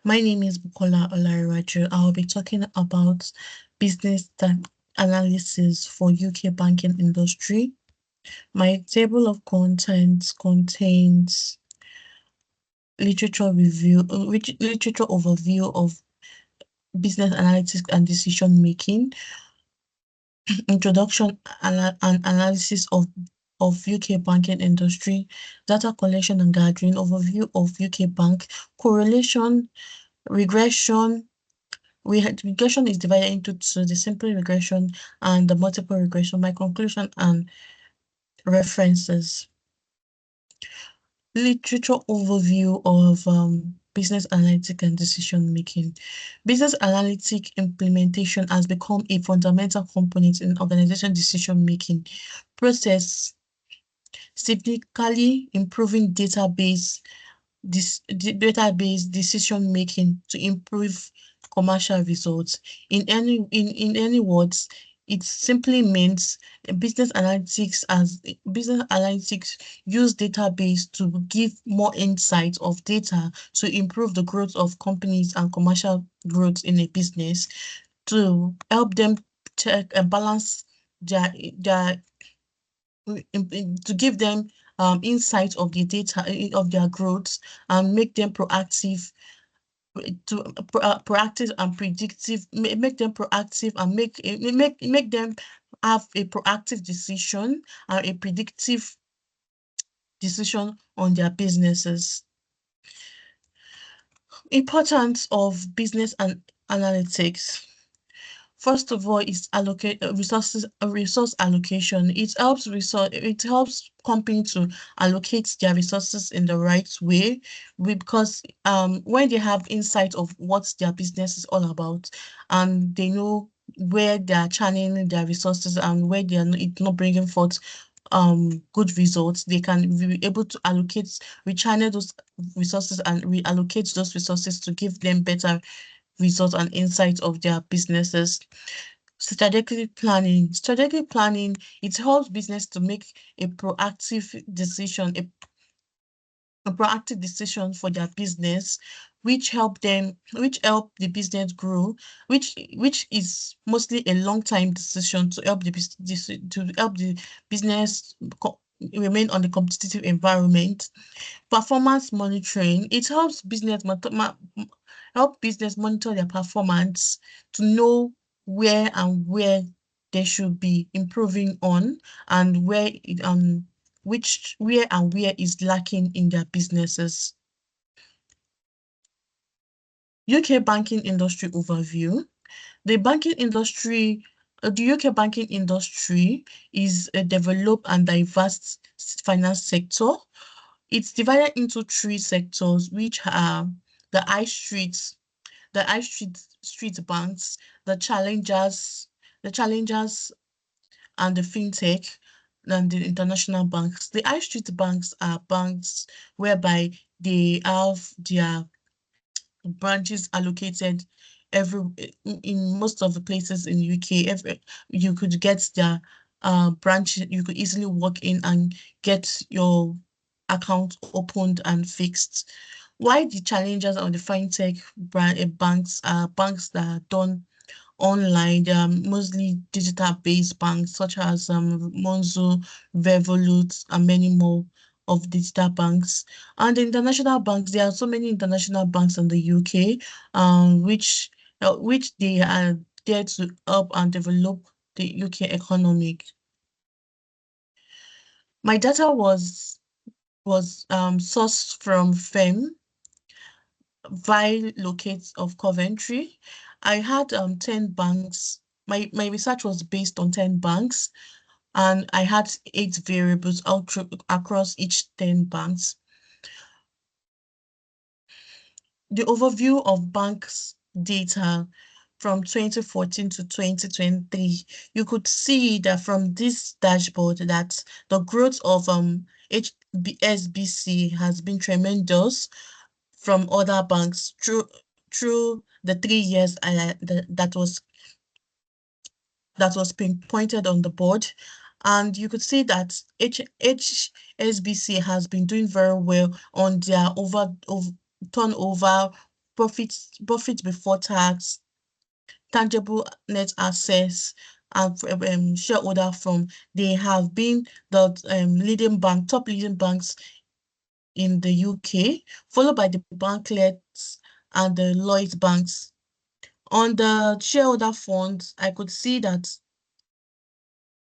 My name is Bukola Olariraju. I will be talking about business analysis for UK banking industry. My table of contents contains literature overview of business analytics and decision making, introduction and analysis of UK banking industry, data collection and gathering, overview of UK bank, correlation, regression. Regression is divided into two, the simple regression and the multiple regression. My conclusion and references. Literature overview of business analytic and decision making. Business analytic implementation has become a fundamental component in organization decision making process, significantly improving database decision making to improve commercial results. In any words, it simply means business analytics use database to give more insight of data to improve the growth of companies and commercial growth in a business, to help them check and balance their to give them insight of the data of their growth and make them proactive proactive and predictive, make them proactive and make them have a proactive decision and a predictive decision on their businesses. Importance of business and analytics. First of all, is allocate resource allocation. It helps company to allocate their resources in the right way, because when they have insight of what their business is all about and they know where they are channeling their resources and where they are it's not bringing forth good results, they can be able to rechannel those resources and reallocate those resources to give them better results and insights of their businesses. Strategic planning. Strategic planning, it helps business to make a proactive decision, a proactive decision for their business, which help the business grow, which is mostly a long-time decision to help the business remain on the competitive environment. Performance monitoring, it helps business monitor their performance to know where they should be improving on, and where is lacking in their businesses. UK banking industry overview. The UK banking industry is a developed and diverse finance sector. It's divided into three sectors, which are the high streets, street banks, the challengers and the fintech and the international banks. The high street banks are banks whereby they have their branches allocated every in most of the places in UK. You could get their branch, you could easily walk in and get your account opened and fixed. Why the challengers on the fintech banks are banks that are done online. They are mostly digital-based banks such as Monzo, Revolut, and many more of digital banks. And the international banks, there are so many international banks in the UK, which they are there to help and develop the UK economy. My data was sourced from FEM, Vile Locates of Coventry. I had 10 banks. My research was based on 10 banks, and I had 8 variables across each 10 banks. The overview of banks data from 2014 to 2023, you could see that from this dashboard that the growth of HSBC has been tremendous from other banks through the 3 years that was pinpointed on the board. And you could see that HSBC has been doing very well on their turnover, profit before tax, tangible net assets, and shareholder fund. They have been the top leading banks in the UK, followed by the Barclays and the Lloyds banks. On the shareholder funds, I could see that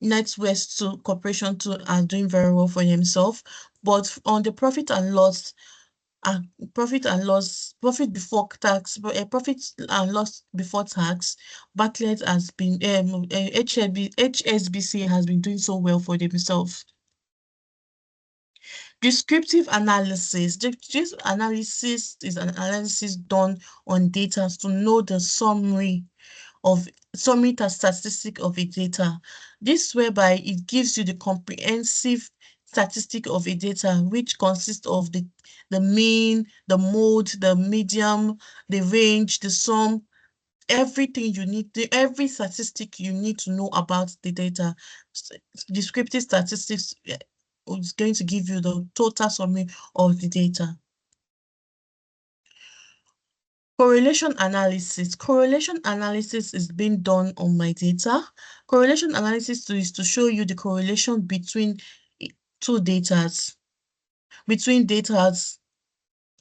NatWest Corporation too are doing very well for himself. But on the profit before tax, profit and loss before tax, Barclays has been HSBC has been doing so well for themselves. Descriptive analysis. This analysis is an analysis done on data to know the summary statistic of a data. This whereby it gives you the comprehensive statistic of a data, which consists of the mean, the mode, the medium, the range, the sum, everything you need, every statistic you need to know about the data. Descriptive statistics is going to give you the total summary of the data. Correlation analysis. Correlation analysis is being done on my data. Correlation analysis is to show you the correlation between two datas. Between two data,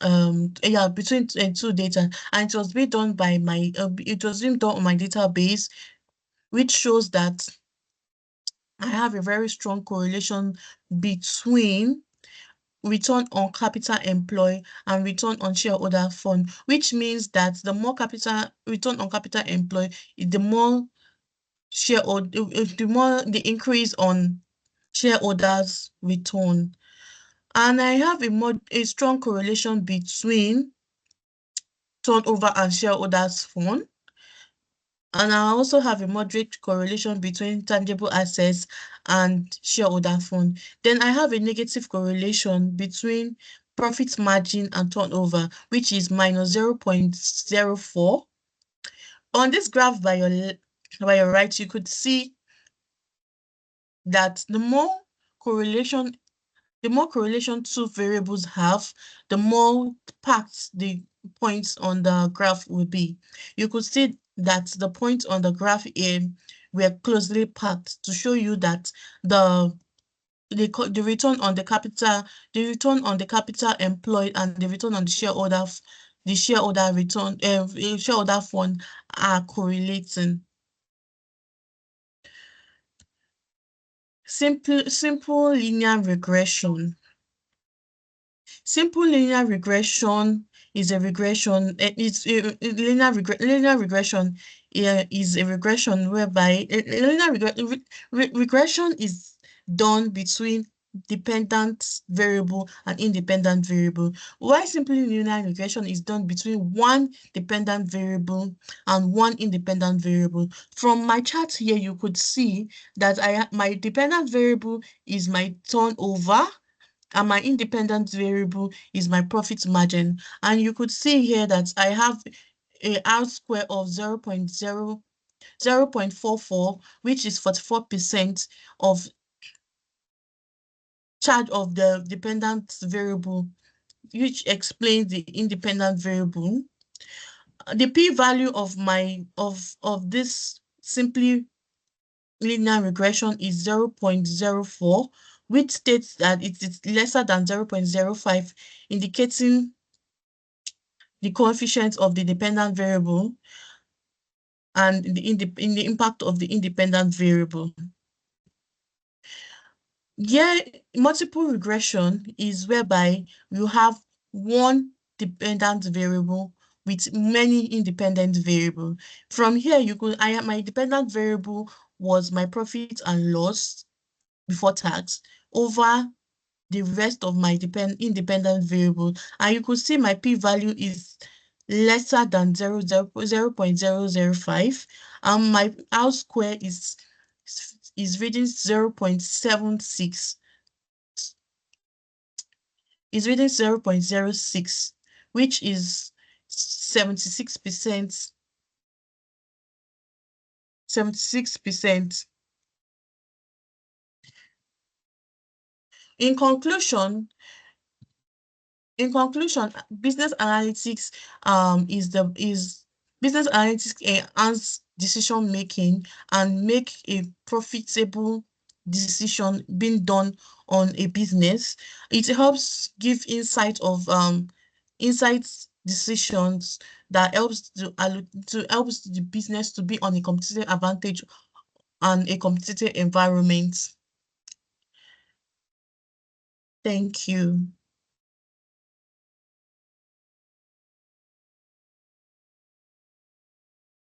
and it was being done by my it was being done on my database, which shows that I have a very strong correlation between return on capital employed and return on shareholder fund, which means that the more return on capital employed, the more the increase on shareholders return. And I have a strong correlation between turnover and shareholders fund. And I also have a moderate correlation between tangible assets and shareholder fund. Then I have a negative correlation between profit margin and turnover, which is minus 0.04. On this graph by your right, you could see that the more correlation two variables have, the more packed the points on the graph will be. You could see that the points on the graph here were closely packed to show you that the return on the capital employed and the return on the shareholder return shareholder fund are correlating. Simple linear regression. Simple linear regression is a regression. Linear regression is a regression whereby regression is done between dependent variable and independent variable. Why simple linear regression is done between one dependent variable and one independent variable. From my chart here, you could see that my dependent variable is my turnover, and my independent variable is my profit margin. And you could see here that I have a R square of 0.44, which is 44% of charge of the dependent variable, which explains the independent variable. The p-value of this simply linear regression is 0.04, which states that it is lesser than 0.05, indicating the coefficient of the dependent variable and the impact of the independent variable. Yeah, multiple regression is whereby you have one dependent variable with many independent variables. From here, my dependent variable was my profit and loss before tax over the rest of my independent variable, and you could see my p-value is lesser than 0.005, and my R square is reading 0.76. Is reading 0.06, which is 76%. 76%. In conclusion, In conclusion, business analytics is business analytics enhance decision making and make a profitable decision being done on a business. It helps give insights decisions that helps to helps the business to be on a competitive advantage and a competitive environment. Thank you.